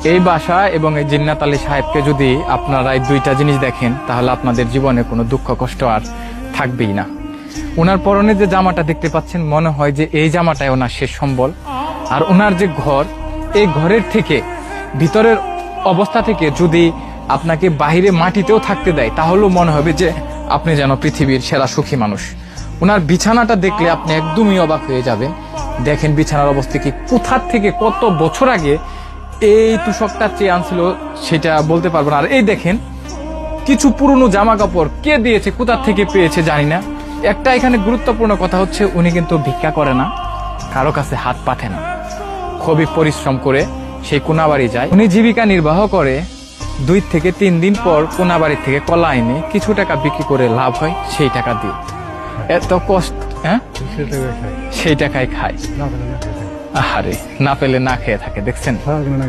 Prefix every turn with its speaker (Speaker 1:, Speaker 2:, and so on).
Speaker 1: এই বাসা এবং এই জিন্নাত আলী সাহেবকে যদি আপনারা এই দুইটা জিনিস দেখেন, তাহলে আপনাদের জীবনে কোনো দুঃখ কষ্ট আর থাকবেই না। ওনার পরনে যে জামাটা দেখতে পাচ্ছেন, মনে হয় যে এই জামাটাই ওনার শেষ সম্বল। আর ওনার যে ঘর, এই ঘরের থেকে, ভিতরের অবস্থা থেকে যদি আপনাকে বাহিরে মাটিতেও থাকতে দেয়, তাহলেও মনে হবে যে আপনি যেন পৃথিবীর সেরা সুখী মানুষ। ওনার বিছানাটা দেখলে আপনি একদমই অবাক হয়ে যাবেন। দেখেন বিছানার অবস্থা কি, কোথার থেকে কত বছর আগে এই তুষকটা চেয়ে আনছিল সেটা বলতে পারবো না। আর এই দেখেন কিছু পুরনো জামা কাপড় কে দিয়েছে, কোথার থেকে পেয়েছে জানি না। একটা এখানে গুরুত্বপূর্ণ কথা হচ্ছে, উনি কিন্তু ভিক্ষা করে না, কারো কাছে হাত পাতে না, খুবই পরিশ্রম করে সেই কোনাবাড়ি যায়। উনি জীবিকা নির্বাহ করে 2 থেকে 3 দিন পর কোনাবাড়ি থেকে কলা এনে কিছু টাকা বিক্রি করে লাভ হয়, সেই টাকা দিয়ে এত কষ্ট, হ্যাঁ সেই টাকায় খায়। আরে না পেলে না খেয়ে থাকে, দেখছেন।